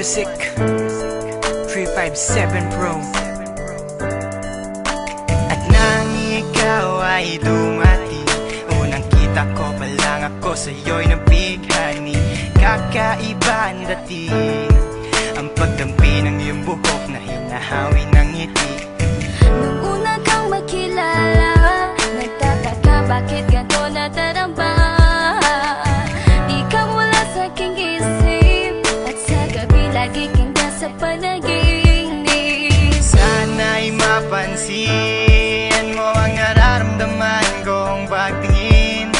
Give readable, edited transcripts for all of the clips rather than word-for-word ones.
Music 357 Pro. At nang ikaw ay dumating, unang kita ko pa lang ako sa'yo'y nabighani. Kakaiba ang dating, ang pagdampi ng iyong buhok na hinahawi ng ngiti. Nung una kang makilala, nagtataka bakit ganito nadarama. Ikaw wala sa aking isip, at sa gabi lagi kang nasa panaginip. Sana'y mapansin mo ang nararamdaman kong pagtingin,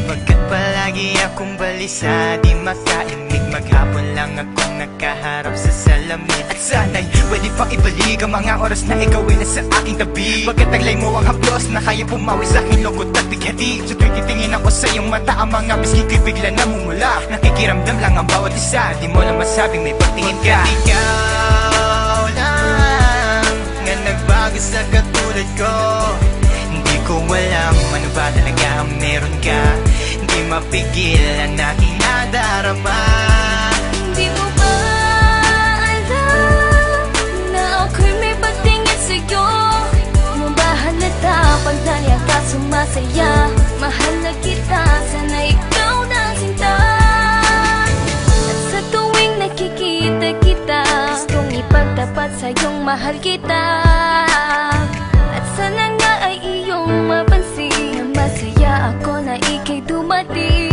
pagkat palagi akong balisa, di makaimik. Maghapon lang akong nakaharap sa salamin. At sana'y pwede pang ibalik ang mga oras na ikaw ay nasa aking tabi, pagkat taglay mo ang haplos na kaya pumawi sa aking lungkot at bighati. Sa tuwing titingin ako sa iyong mata, ang mga bisgi ko'y bigla namumula. Nakikiramdam lang ang bawat isa, di mo lang masabing may pagtingin ka. Ikaw lang nga nagbago sa katulad ko. Hindi ko alam ano ba talaga ang meron ka. Hindi mapigil ang aking nadarama. Di mo ba alam na ako'y may pagtingin sa'yo? Mo ba halata pag naliya ka sumasaya? Mahal na kita, sana ikaw na sinta. At sa tuwing nakikita kita, gustong ipagtapat sa'yong mahal kita. At sana nga ay iyong mapansin na masaya ako na ika'y dumating.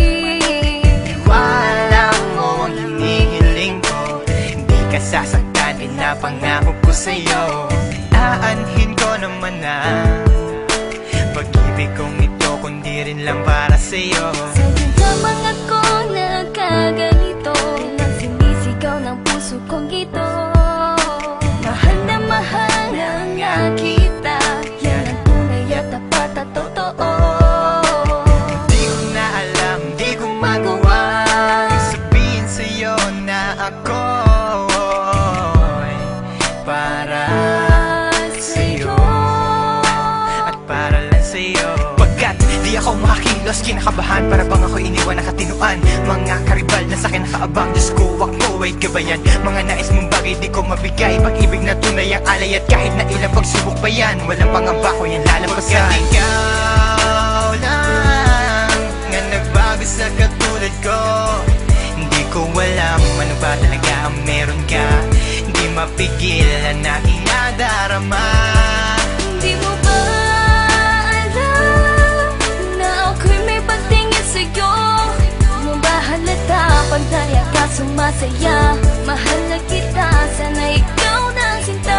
Wala mo ang hinihiling ko, hindi ka sasaktan, pinapangako ko sa'yo. Aanhin ko naman na pag-ibig kong ito, kundi rin lang para sa'yo. Sa'yo lamang ako nagkaganito, lang sinisigaw ng puso kong ito. Mahal na nga kita, yan ang tunay at tapat at totoo. Di ko na alam, di ko magawa sabihin sa'yo na ako'y para sa'yo at para lang sa'yo. Pagkat di ako makakilos, kinakabahan, para bang ako iniwan na katinuan. Mga karibal na sa'kin nakaabang, Diyos ko, wag mo ay gabayan. Mga nais mong bagay di ko mabigay, pag-ibig na tunay ang alay. At kahit na ilang pagsubok pa yan, walang pangamba ko yan lalampasan. Pagkat ikaw lang nga nagbago sa katulad ko, hindi ko alam ano ba talaga ang meron ka. Hindi mapigil ang aking nadarama. Di mo ba alam na ako'y may pagtingin sa'yo? Mo ba halata pag naliya ka sumasaya? Mahal na kita, sana ikaw na sinta.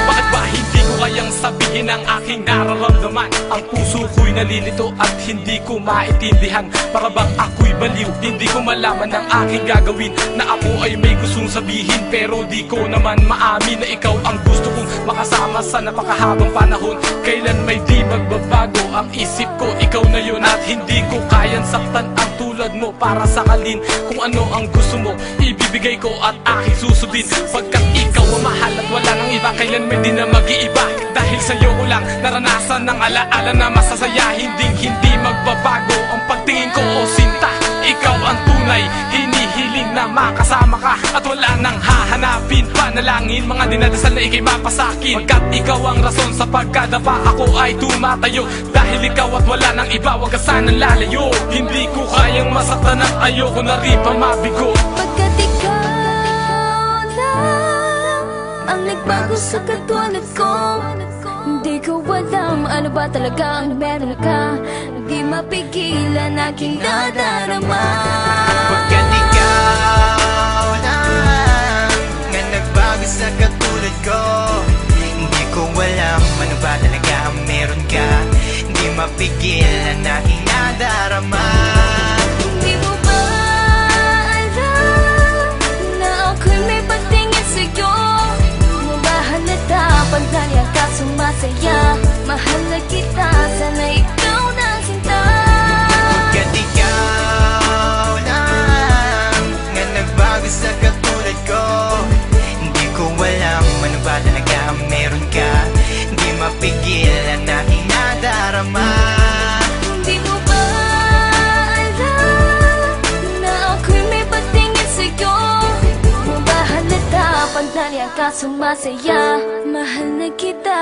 Bakit ba hindi ko kayang sabihin ang aking nararamdaman? Ang puso ko'y nalilito at hindi ko maintindihan. Para bang ako'y baliw, hindi ko malaman ang aking gagawin. Na ako ay may gustong sabihin, pero di ko naman maamin na ikaw ang gusto kong makasama sa napakahabang panahon. Kailan may di magbabago ang isip ko, ikaw na yun. At hindi ko kayang saktan ang tulad mo para sakalin. Kung ano ang gusto mo, ibibigay ko at aking susundin. Pagkat ikaw ang mahal at wala nang iba, kailan may di na mag-iiba. Dahil sa'yo ko lang naranasan ng alaala na masasaya. Hindi magbabago ang pagtingin ko, o sinta. Ikaw ang tunay, hinihiling na makasama ka. At wala nang hahanapin, panalangin, mga dinadasal na ikay mapasakin. Pagkat ikaw ang rason sa pagkadapa, ako ay tumatayo. Dahil ikaw at wala nang iba, wag ka sanang lalayo. Hindi ko kayang masaktan at ayoko na rin pa mabigo. Pagkat ikaw lang ang nagbago sa katulad ko, hindi ko alam ano ba talaga ang meron ka. Hindi mapigilan aking nadarama. Pagkat ikaw lang nga nagbago sa katulad ko, hindi ko alam ano ba talaga ang meron ka. Hindi mapigil ang aking nadarama. Di mo ba alam na ako'y may pagtingin sa'yo? Mo ba halata pag naliya ka sumasaya? Mahal na kita, sana ikaw na sinta. Pagkat ikaw lang nga nagbago sa katulad ko, hindi ko alam ano ba talaga ang meron ka. Hindi mapigil ang aking nadarama. Di mo ba alam na ako'y may pagtingin sa'yo? Mo ba pag naliya ka sumasaya. Mahal na kita.